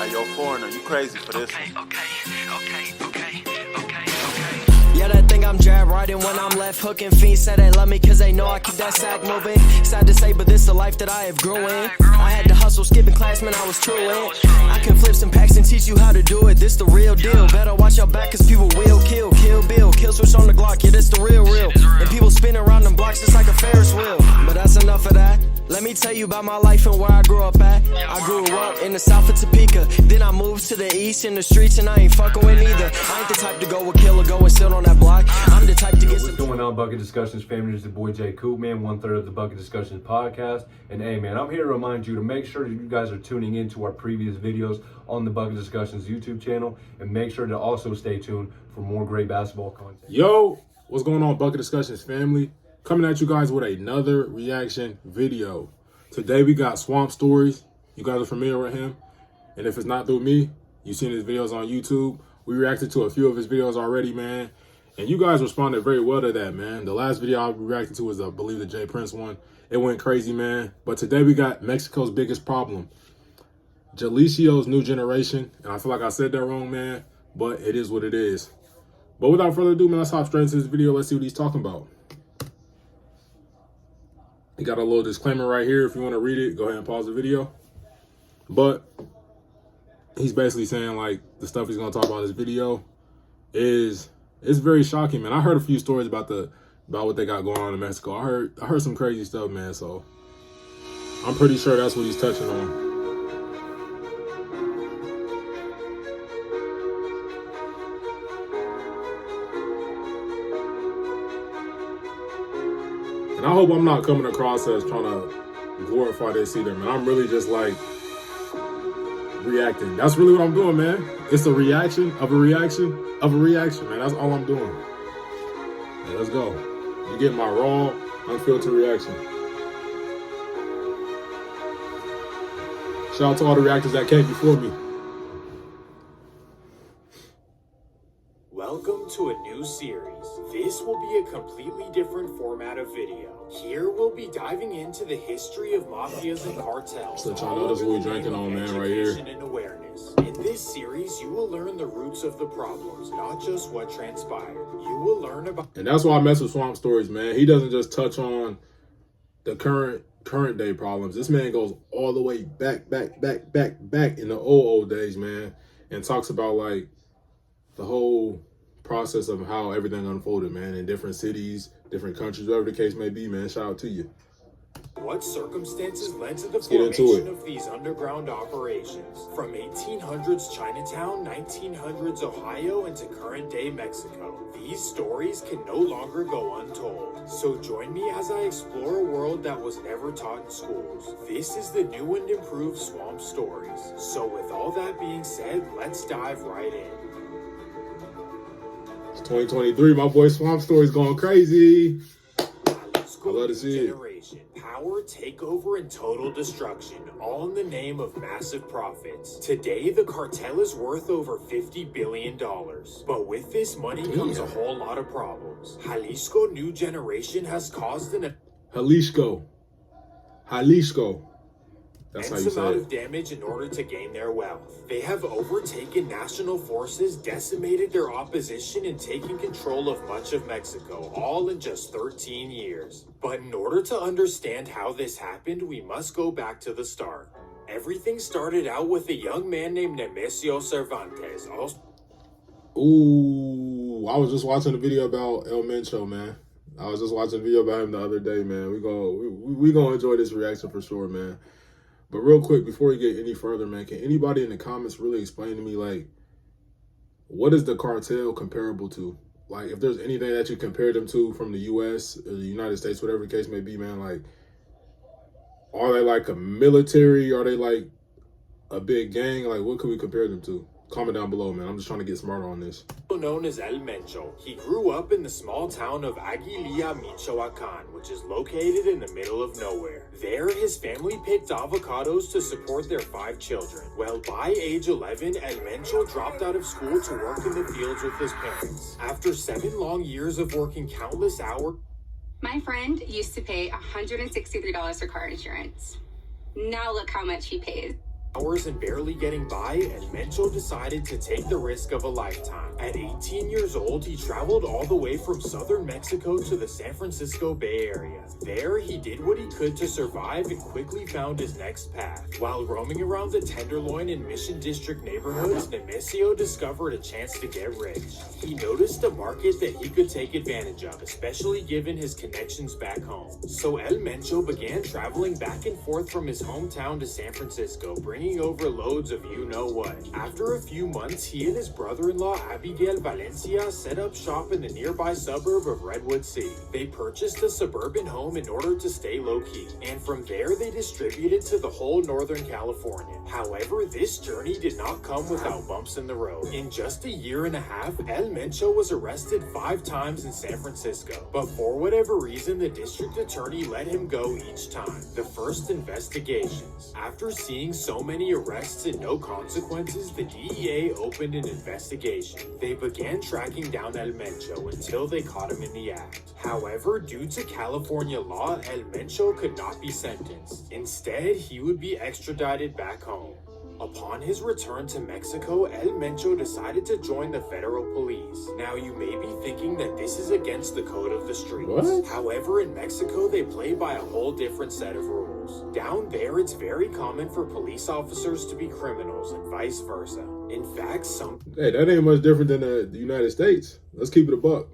Hey, yo, foreigner, you crazy for this Okay. Yeah, that thing I'm jab riding when I'm left hooking. Fiends say they love me cause they know I keep that sack moving. Sad to say, but this the life that I have grew in. I had to hustle, skipping class, man, I was true in. I can flip some packs and teach you how to do it. This the real deal. Better watch your back cause people will kill. Kill Bill, kill switch on the Glock. Yeah, this the real. And people spin around them blocks just like a Ferris wheel. But that's enough of that. Let me tell you about my life and where I grew up at. I grew up in the south of Topeka. Then I moved to the east in the streets and I ain't fucking with neither. I ain't the type to go with kill or go and sit on that block. I'm the type to get some. What's going on, Bucket Discussions family? It's the boy J Coop, man, 1/3 of the Bucket Discussions podcast. And hey, man, I'm here to remind you to make sure that you guys are tuning into our previous videos on the Bucket Discussions YouTube channel. And make sure to also stay tuned for more great basketball content. Yo, what's going on, Bucket Discussions family? Coming at you guys with another reaction video. Today we got Swamp Stories. You guys are familiar with him. And if it's not through me, you've seen his videos on YouTube. We reacted to a few of his videos already, man. And you guys responded very well to that, man. The last video I reacted to was, I believe, the J Prince one. It went crazy, man. But today we got Mexico's biggest problem. Jalisco's new generation. And I feel like I said that wrong, man. But it is what it is. But without further ado, man, let's hop straight into this video. Let's see what he's talking about. He got a little disclaimer right here. If you want to read it, go ahead and pause the video. But he's basically saying, like, the stuff he's going to talk about in this video is, it's very shocking, man. I heard a few stories about what they got going on in Mexico. I heard some crazy stuff, man. So I'm pretty sure that's what he's touching on. And I hope I'm not coming across as trying to glorify this either, man. I'm really just like reacting. That's really what I'm doing, man. It's a reaction of a reaction of a reaction, man. That's all I'm doing. Yeah, let's go. You get my raw, unfiltered reaction. Shout out to all the reactors that came before me. Welcome to a new series. This will be a completely different format of video. Here we'll be diving into the history of mafias and cartels. So y'all know this is what we're drinking on, man, right here. And awareness. In this series, you will learn the roots of the problems, not just what transpired. You will learn about. And that's why I mess with Swamp Stories, man. He doesn't just touch on the current day problems. This man goes all the way back in the old days, man, and talks about like the whole process of how everything unfolded, man, in different cities, different countries, whatever the case may be, man. Shout out to you. What circumstances led to the formation of these underground operations? From 1800s Chinatown, 1900s Ohio, into current-day Mexico. These stories can no longer go untold. So join me as I explore a world that was never taught in schools. This is the new and improved Swamp Stories. So with all that being said, let's dive right in. It's 2023, my boy Swamp Story's going crazy. I love to see it. Power, takeover, and total destruction, all in the name of massive profits. Today, the cartel is worth over $50 billion. But with this money comes a whole lot of problems. Jalisco new generation has caused an Jalisco. That's how you say amount it. of damage in order to gain their wealth. They have overtaken national forces, decimated their opposition, and taken control of much of Mexico, all in just 13 years. But in order to understand how this happened, we must go back to the start. Everything started out with a young man named Mencho Cervantes. Ooh, I was just watching a video about El Mencho, man. I was just watching a video about him the other day, man. We gonna enjoy this reaction for sure, man. But real quick, before we get any further, man, can anybody in the comments really explain to me, like, what is the cartel comparable to? Like, if there's anything that you compare them to from the U.S. or the United States, whatever the case may be, man, like, are they like a military? Are they like a big gang? Like, what could we compare them to? Comment down below, man. I'm just trying to get smarter on this. Known as El Mencho, he grew up in the small town of Aguililla, Michoacan, which is located in the middle of nowhere. There, his family picked avocados to support their 5 children. Well, by age 11, El Mencho dropped out of school to work in the fields with his parents. After 7 long years of working countless hours, my friend used to pay $163 for car insurance. Now look how much he pays. hours and barely getting by, and Mencho decided to take the risk of a lifetime. At 18 years old, he traveled all the way from southern Mexico to the San Francisco Bay Area. There, he did what he could to survive and quickly found his next path. While roaming around the Tenderloin and Mission District neighborhoods, Nemesio discovered a chance to get rich. He noticed a market that he could take advantage of, especially given his connections back home. So El Mencho began traveling back and forth from his hometown to San Francisco, bringing over loads of you-know-what. After a few months, he and his brother-in-law Abigail Valencia set up shop in the nearby suburb of Redwood City. They purchased a suburban home in order to stay low-key, and from there they distributed to the whole Northern California. However, this journey did not come without bumps in the road. In just a year and a half, El Mencho was arrested 5 times in San Francisco, but for whatever reason, the district attorney let him go each time. The first investigations. After seeing so many arrests and no consequences, the DEA opened an investigation. They began tracking down El Mencho until they caught him in the act. However, due to California law, El Mencho could not be sentenced. Instead, he would be extradited back home. Upon his return to Mexico, El Mencho decided to join the federal police. Now, you may be thinking that this is against the code of the streets. What? However, in Mexico, they play by a whole different set of rules. Down there, it's very common for police officers to be criminals and vice versa. In fact, some Hey, that ain't much different than the United States. Let's keep it a buck.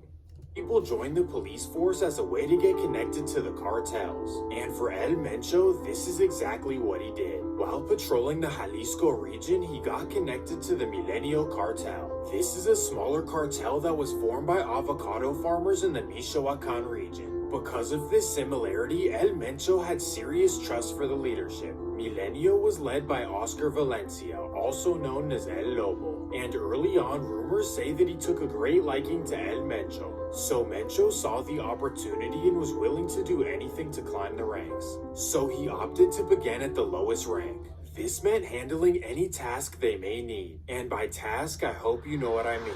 people join the police force as a way to get connected to the cartels. And for El Mencho, this is exactly what he did. While patrolling the Jalisco region, he got connected to the Milenio Cartel. This is a smaller cartel that was formed by avocado farmers in the Michoacan region. Because of this similarity, El Mencho had serious trust for the leadership. Milenio was led by Oscar Valencia, also known as El Lobo, and early on, rumors say that he took a great liking to El Mencho. So Mencho saw the opportunity and was willing to do anything to climb the ranks. So he opted to begin at the lowest rank. This meant handling any task they may need. And by task, I hope you know what I mean.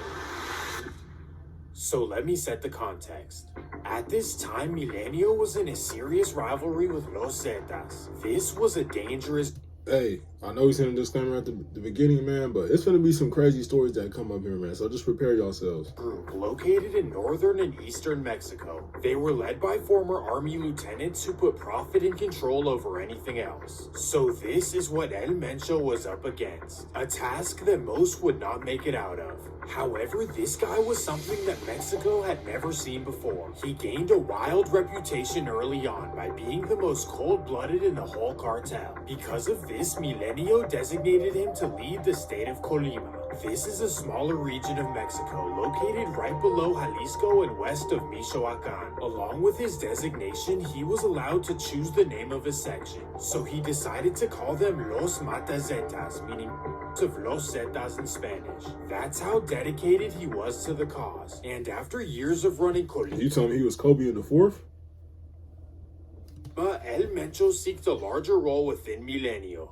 So let me set the context. At this time, Milenio was in a serious rivalry with Los Zetas. This was a dangerous... Hey, I know we sent a disclaimer at the beginning, man, but it's gonna be some crazy stories that come up here, man. So just prepare yourselves. Group located in northern and eastern Mexico. They were led by former army lieutenants who put profit and control over anything else. So this is what El Mencho was up against. A task that most would not make it out of. However, this guy was something that Mexico had never seen before. He gained a wild reputation early on by being the most cold-blooded in the whole cartel. Because of this, Milenio designated him to lead the state of Colima. This is a smaller region of Mexico located right below Jalisco and west of Michoacan. Along with his designation, he was allowed to choose the name of his section. So he decided to call them Los Matazetas, meaning of Los Zetas in Spanish. That's how dedicated he was to the cause. And after years of running Colima, You telling me he was Kobe in the fourth? El Mencho seeked a larger role within Milenio.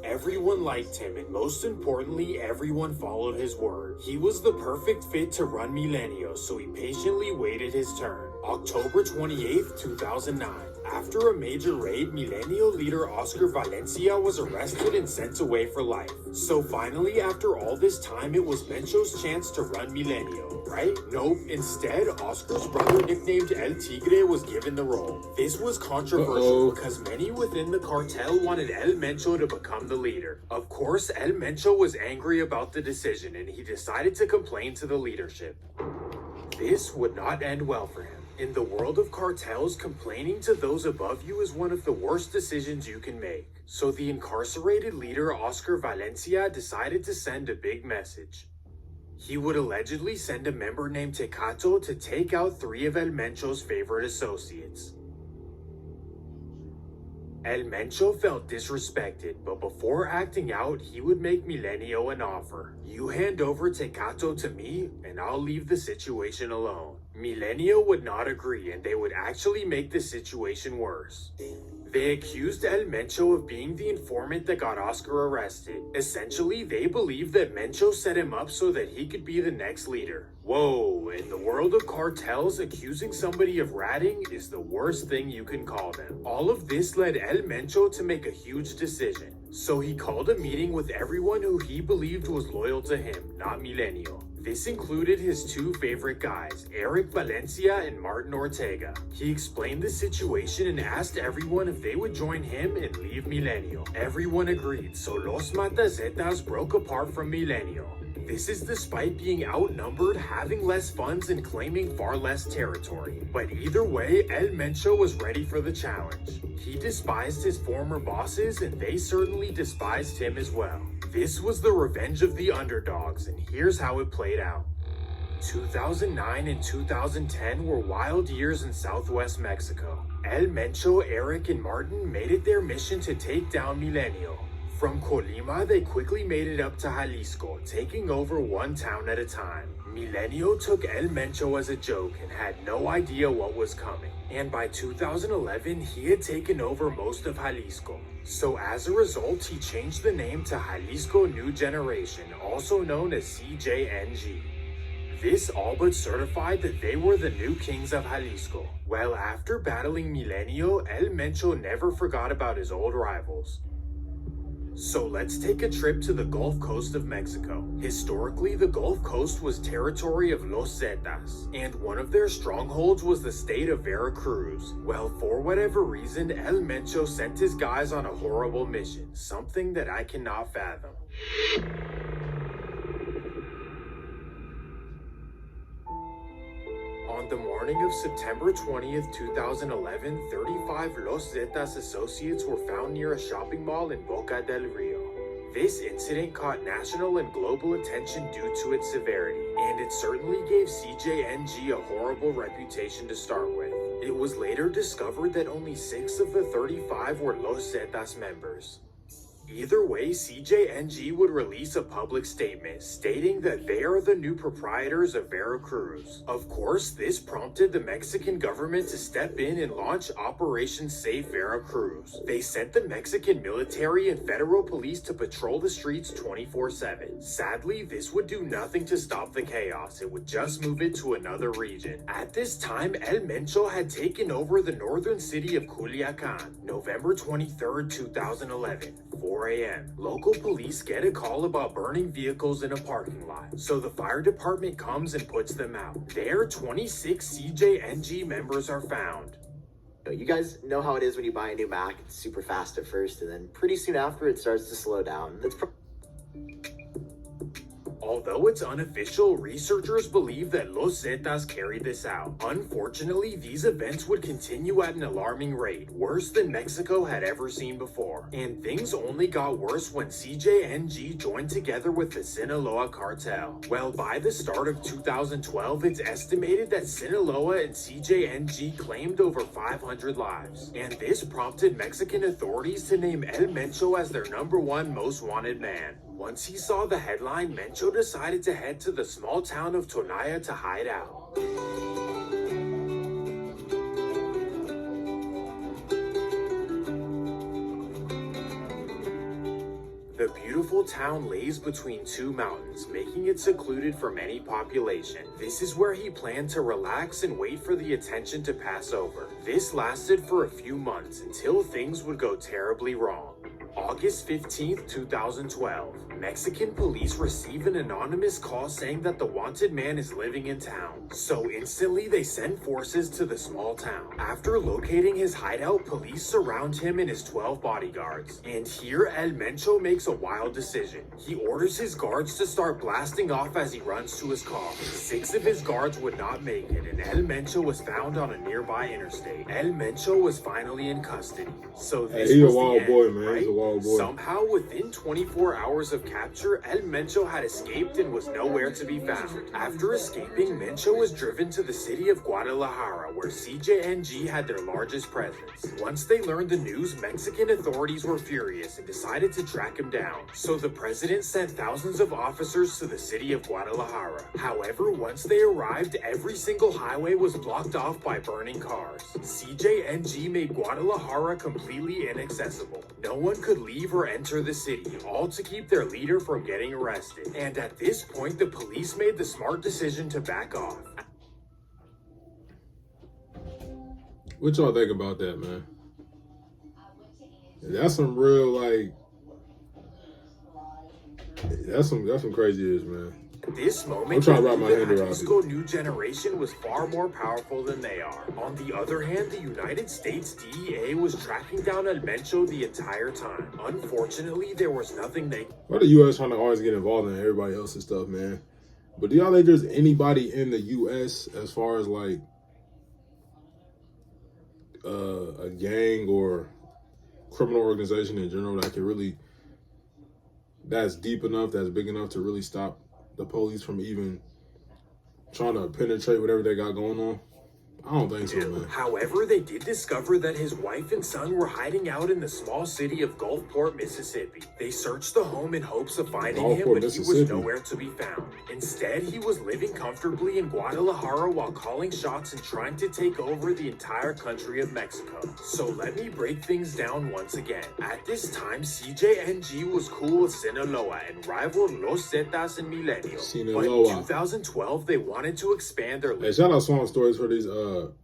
Everyone liked him, and most importantly, everyone followed his word. He was the perfect fit to run Milenio, so he patiently waited his turn. October 28th, 2009. After a major raid, Milenio leader Oscar Valencia was arrested and sent away for life. So finally, after all this time, it was Mencho's chance to run Milenio, right? Nope. Instead, Oscar's brother, nicknamed El Tigre, was given the role. This was controversial because many within the cartel wanted El Mencho to become the leader. Of course, El Mencho was angry about the decision, and he decided to complain to the leadership. This would not end well for him. In the world of cartels, complaining to those above you is one of the worst decisions you can make. So the incarcerated leader Oscar Valencia decided to send a big message. He would allegedly send a member named Tecato to take out 3 of El Mencho's favorite associates. El Mencho felt disrespected, but before acting out, he would make Milenio an offer. You hand over Tecato to me, and I'll leave the situation alone. Milenio would not agree, and they would actually make the situation worse. They accused El Mencho of being the informant that got Oscar arrested. Essentially, they believed that Mencho set him up so that he could be the next leader. Whoa, in the world of cartels, accusing somebody of ratting is the worst thing you can call them. All of this led El Mencho to make a huge decision. So he called a meeting with everyone who he believed was loyal to him, not Milenio. This included his two favorite guys, Eric Valencia and Martin Ortega. He explained the situation and asked everyone if they would join him and leave Milenio. Everyone agreed, so Los Matazetas broke apart from Milenio. This is despite being outnumbered, having less funds, and claiming far less territory. But either way, El Mencho was ready for the challenge. He despised his former bosses, and they certainly despised him as well. This was the revenge of the underdogs, and here's how it played out. 2009 and 2010 were wild years in southwest Mexico. El Mencho, Eric, and Martin made it their mission to take down Milenio. From Colima, they quickly made it up to Jalisco, taking over one town at a time. Milenio took El Mencho as a joke and had no idea what was coming. And by 2011, he had taken over most of Jalisco. So as a result, he changed the name to Jalisco New Generation, also known as CJNG. This all but certified that they were the new kings of Jalisco. Well, after battling Milenio, El Mencho never forgot about his old rivals. So let's take a trip to the Gulf Coast of Mexico. Historically, the Gulf Coast was territory of Los Zetas, and one of their strongholds was the state of Veracruz. Well, for whatever reason, El Mencho sent his guys on a horrible mission, something that I cannot fathom. On the morning of September 20th, 2011, 35 Los Zetas associates were found near a shopping mall in Boca del Rio. This incident caught national and global attention due to its severity, and it certainly gave CJNG a horrible reputation to start with. It was later discovered that only 6 of the 35 were Los Zetas members. Either way, CJNG would release a public statement stating that they are the new proprietors of Veracruz. Of course, this prompted the Mexican government to step in and launch Operation Save Veracruz. They sent the Mexican military and federal police to patrol the streets 24/7. Sadly, this would do nothing to stop the chaos. It would just move it to another region. At this time, El Mencho had taken over the northern city of Culiacan, November 23rd, 2011. 4 a.m. Local police get a call about burning vehicles in a parking lot, so the fire department comes and puts them out. There, 26 CJNG members are found. You guys know how it is when you buy a new Mac. It's super fast at first, and then pretty soon after it starts to slow down. Although it's unofficial, researchers believe that Los Zetas carried this out. Unfortunately, these events would continue at an alarming rate, worse than Mexico had ever seen before. And things only got worse when CJNG joined together with the Sinaloa Cartel. Well, by the start of 2012, it's estimated that Sinaloa and CJNG claimed over 500 lives. And this prompted Mexican authorities to name El Mencho as their #1 most wanted man. Once he saw the headline, Mencho decided to head to the small town of Tonaya to hide out. The beautiful town lays between two mountains, making it secluded from any population. This is where he planned to relax and wait for the attention to pass over. This lasted for a few months until things would go terribly wrong. August 15th, 2012. Mexican police receive an anonymous call saying that the wanted man is living in town. So instantly they send forces to the small town. After locating his hideout, police surround him and his 12 bodyguards. And here El Mencho makes a wild decision. He orders his guards to start blasting off as he runs to his car. 6 of his guards would not make it, and El Mencho was found on a nearby interstate. El Mencho was finally in custody. So this he's was a wild the end, boy, man. right? He's a wild boy. Somehow, within 24 hours of capture, El Mencho had escaped and was nowhere to be found. After escaping, Mencho was driven to the city of Guadalajara, where CJNG had their largest presence. Once they learned the news, Mexican authorities were furious and decided to track him down. So the president sent thousands of officers to the city of Guadalajara. However, once they arrived, every single highway was blocked off by burning cars. CJNG made Guadalajara completely inaccessible. No one could leave or enter the city, all to keep their leader from getting arrested. And at this point, the police made the smart decision to back off. What y'all think about that, man? That's some real, like, That's some crazy ish, man. At this moment, I'm trying to wrap my the head around it. Jalisco new generation was far more powerful than they are. On the other hand, the United States DEA was tracking down El Mencho the entire time. Unfortunately, there was nothing they... Why the U.S. trying to always get involved in everybody else's stuff, man? But do y'all think there's anybody in the U.S. as far as like a gang or criminal organization in general that can really, that's deep enough, that's big enough to really stop the police from even trying to penetrate whatever they got going on? I don't think so, man. However, they did discover that his wife and son were hiding out in the small city of Gulfport, Mississippi. They searched the home in hopes of finding him, but he was nowhere to be found. Instead, he was living comfortably in Guadalajara while calling shots and trying to take over the entire country of Mexico. So let me break things down once again. At this time, CJNG was cool with Sinaloa and rivaled Los Zetas and Milenio. Sinaloa. But in 2012, they wanted to expand their Hey, shout out Swamp Stories for these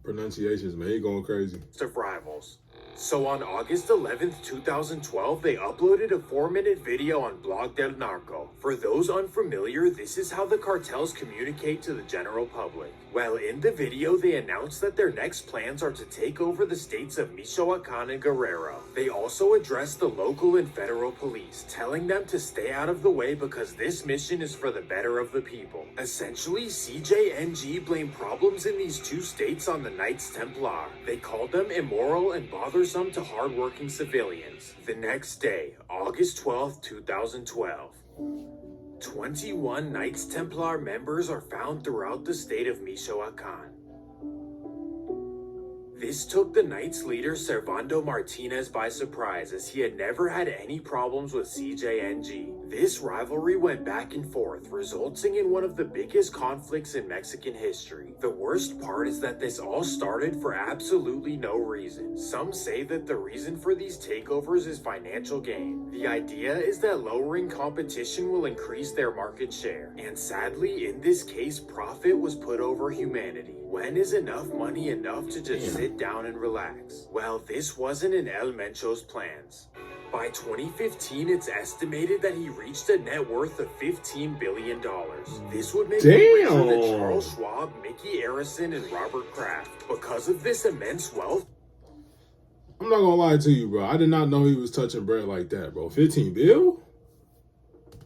pronunciations, man. He going crazy. of rivals. So on August 11th, 2012, they uploaded a 4-minute video on Blog del Narco. For those unfamiliar, this is how the cartels communicate to the general public. Well, in the video, they announced that their next plans are to take over the states of Michoacan and Guerrero. They also addressed the local and federal police, telling them to stay out of the way because this mission is for the better of the people. Essentially, CJNG blamed problems in these two states on the Knights Templar. They called them immoral and bothersome to hardworking civilians. The next day, August 12th, 2012, 21 Knights Templar members are found throughout the state of Michoacan. This took the Knights leader Servando Martinez by surprise, as he had never had any problems with CJNG. This rivalry went back and forth, resulting in one of the biggest conflicts in Mexican history. The worst part is that this all started for absolutely no reason. Some say that the reason for these takeovers is financial gain. The idea is that lowering competition will increase their market share. And sadly, in this case, profit was put over humanity. When is enough money enough to just sit down and relax? Well, this wasn't in El Mencho's plans. By 2015, it's estimated that he reached a net worth of $15 billion. This would make him richer than Charles Schwab, Mickey Arison, and Robert Kraft. Because of this immense wealth, I'm not gonna lie to you, bro. I did not know he was touching bread like that, bro. 15 bill?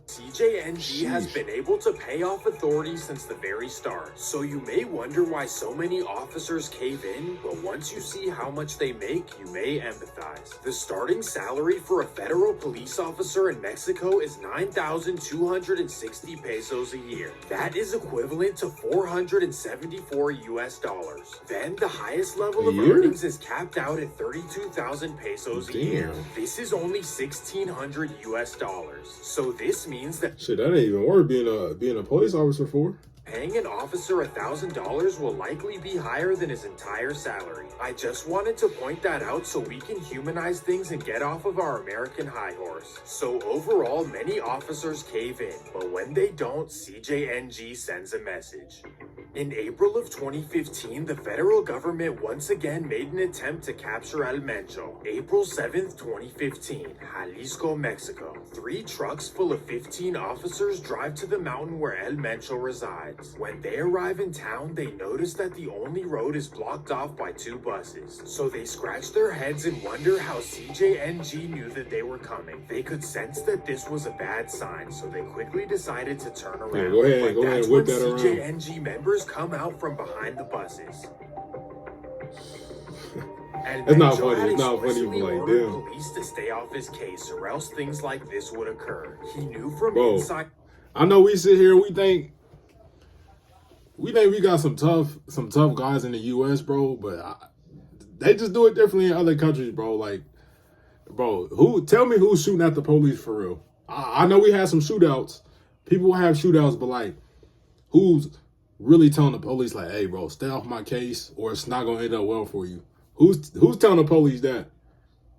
CJNG has been able to pay off authorities since the very start. So you may wonder why so many officers cave in, but once you see how much they make, you may empathize. The starting salary for a federal police officer in Mexico is 9,260 pesos a year. That is equivalent to 474 US dollars. Then the highest level of earnings is capped out at 32,000 pesos a year. This is only 1,600 US dollars. So this means that shit, that ain't even worth being a police officer for. paying an officer $1,000 will likely be higher than his entire salary. I just wanted to point that out so we can humanize things and get off of our American high horse. So overall, many officers cave in, but when they don't, CJNG sends a message. In April of 2015, the federal government once again made an attempt to capture El Mencho. April 7th, 2015, Jalisco, Mexico. 3 trucks full of 15 officers drive to the mountain where El Mencho resides. When they arrive in town, they notice that the only road is blocked off by 2 buses. So they scratch their heads and wonder how CJNG knew that they were coming. They could sense that this was a bad sign, so they quickly decided to turn around. Yeah, go ahead and whip that around. CJNG members come out from behind the buses. It's not funny. It's not funny, but like, damn. Police to stay off his case, or else things like this would occur. He knew from Bro, inside. I know we sit here, we think we got some tough guys in the U.S., bro, but they just do it differently in other countries, bro. Like, bro, tell me who's shooting at the police for real? I know we had some shootouts. People have shootouts, but like, who's really telling the police like, hey, bro, stay off my case, or it's not gonna end up well for you? Who's telling the police that?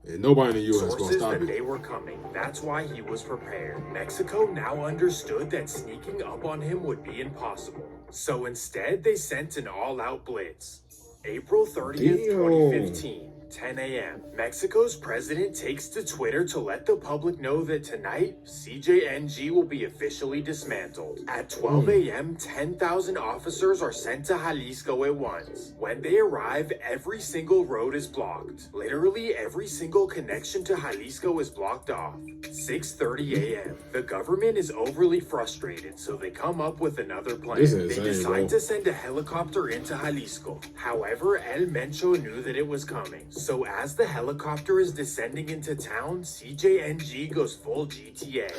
And nobody in the U.S. gonna stop it. They were coming. That's why he was prepared. Mexico now understood that sneaking up on him would be impossible. So instead, they sent an all-out blitz. April 30th, 2015. 10 a.m. Mexico's president takes to Twitter to let the public know that tonight, CJNG will be officially dismantled. At 12 a.m., 10,000 officers are sent to Jalisco at once. When they arrive, every single road is blocked. Literally every single connection to Jalisco is blocked off. 6:30 a.m. The government is overly frustrated, so they come up with another plan. They decide to send a helicopter into Jalisco. However, El Mencho knew that it was coming. So as the helicopter is descending into town, CJNG goes full GTA.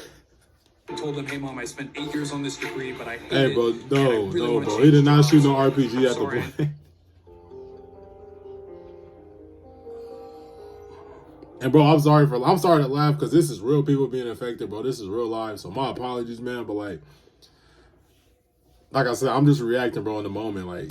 I told them, hey mom, I spent 8 years on this degree, but I hate it. Hey, bro, no, bro. He did not shoot no RPG at the point. And bro, I'm sorry to laugh because this is real people being affected, bro. This is real life. So my apologies, man. But like I said, I'm just reacting, bro, in the moment. Like,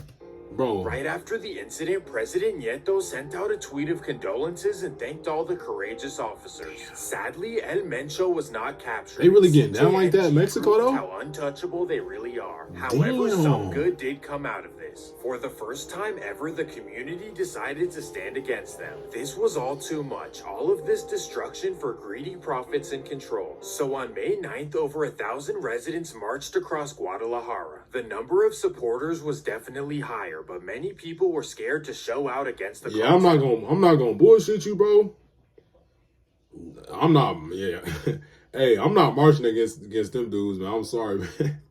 bro. Right after the incident, President Nieto sent out a tweet of condolences and thanked all the courageous officers. Sadly, El Mencho was not captured. They really getting down like that in Mexico, though? How untouchable they really are. However, some good did come out of this. For the first time ever, the community decided to stand against them. This was all too much. All of this destruction for greedy profits and control. So on May 9th, over 1,000 residents marched across Guadalajara. The number of supporters was definitely higher, but many people were scared to show out against the cartel. I'm not gonna bullshit you, bro. I'm not hey, I'm not marching against them dudes, man. I'm sorry, man.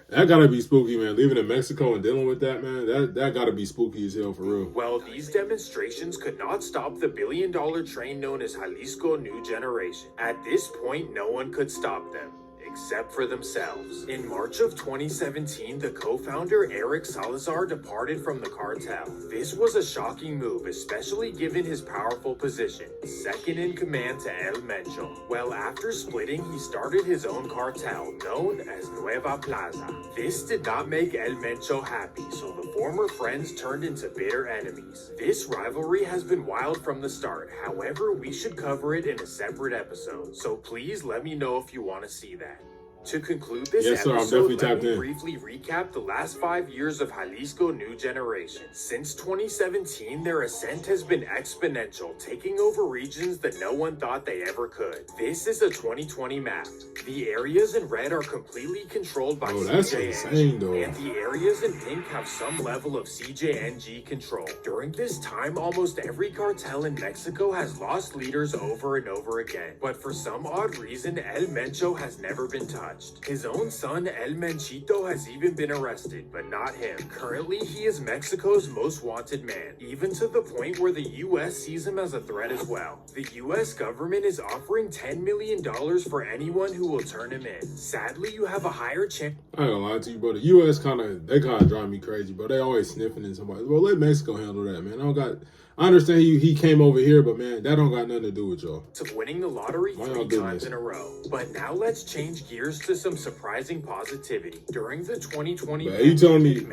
That gotta be spooky, man. Living in Mexico and dealing with that, man, that gotta be spooky as hell for real. Well, these demonstrations could not stop the billion-dollar train known as Jalisco New Generation. At this point, no one could stop them. Except for themselves. In March of 2017, the co-founder Eric Salazar departed from the cartel. This was a shocking move, especially given his powerful position, second in command to El Mencho. Well, after splitting, he started his own cartel, known as Nueva Plaza. This did not make El Mencho happy, so the former friends turned into bitter enemies. This rivalry has been wild from the start, however, we should cover it in a separate episode, so please let me know if you want to see that. To conclude this episode, let me briefly recap the last 5 years of Jalisco New Generation. Since 2017, their ascent has been exponential, taking over regions that no one thought they ever could. This is a 2020 map. The areas in red are completely controlled by CJNG, and the areas in pink have some level of CJNG control. During this time, almost every cartel in Mexico has lost leaders over and over again, but for some odd reason, El Mencho has never been touched. His own son, El Menchito, has even been arrested, but not him. Currently, he is Mexico's most wanted man, even to the point where the U.S. sees him as a threat as well. The U.S. government is offering $10 million for anyone who will turn him in. Sadly, you have a higher chance. I ain't gonna lie to you, bro. The U.S. kind of drive me crazy, bro. They always sniffing in somebody. Bro, let Mexico handle that, man. I understand he came over here, but man, that don't got nothing to do with y'all. Of winning the lottery 3 times in a row. But now let's change gears to some surprising positivity. During the 2020 you telling me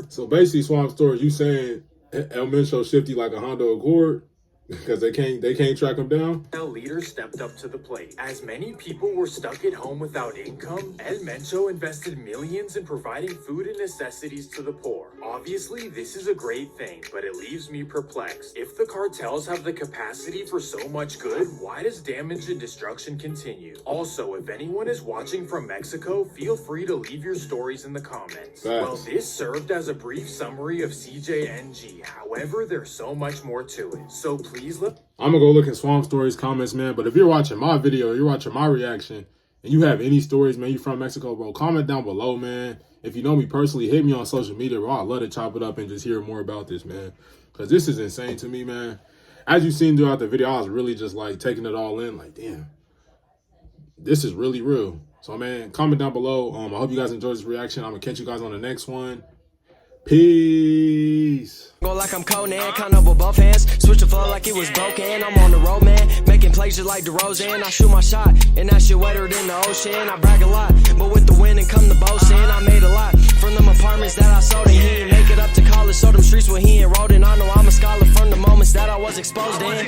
so basically, Swamp Stories, you saying El Mencho Shifty like a Honda Accord? Because they can't track him down? Leaders stepped up to the plate. As many people were stuck at home without income, El Mencho invested millions in providing food and necessities to the poor. Obviously, this is a great thing, but it leaves me perplexed. If the cartels have the capacity for so much good, why does damage and destruction continue? Also, if anyone is watching from Mexico, feel free to leave your stories in the comments. Well, this served as a brief summary of CJNG. However, there's so much more to it. So please I'm gonna go look at Swamp Stories comments, man. But if you're watching my video, you're watching my reaction, and you have any stories, man, you from Mexico, bro, comment down below, man. If you know me personally, hit me on social media, bro. I'd love to chop it up and just hear more about this, man. Because this is insane to me, man. As you've seen throughout the video, I was really just like taking it all in, like, damn, this is really real. So, man, comment down below. I hope you guys enjoyed this reaction. I'm gonna catch you guys on the next one. Peace. Go like I'm Conan, count up with both hands. Switch the flow like it was broken. I'm on the road, man. Making plays just like DeRozan. I shoot my shot, and that shit wetter than the ocean. I brag a lot, but with the wind and come the boasting. I made a lot from them apartments that I sold. And he ain't make it up to college, so them streets where he enrolled in. I know I'm a scholar from the moments that I was exposed in.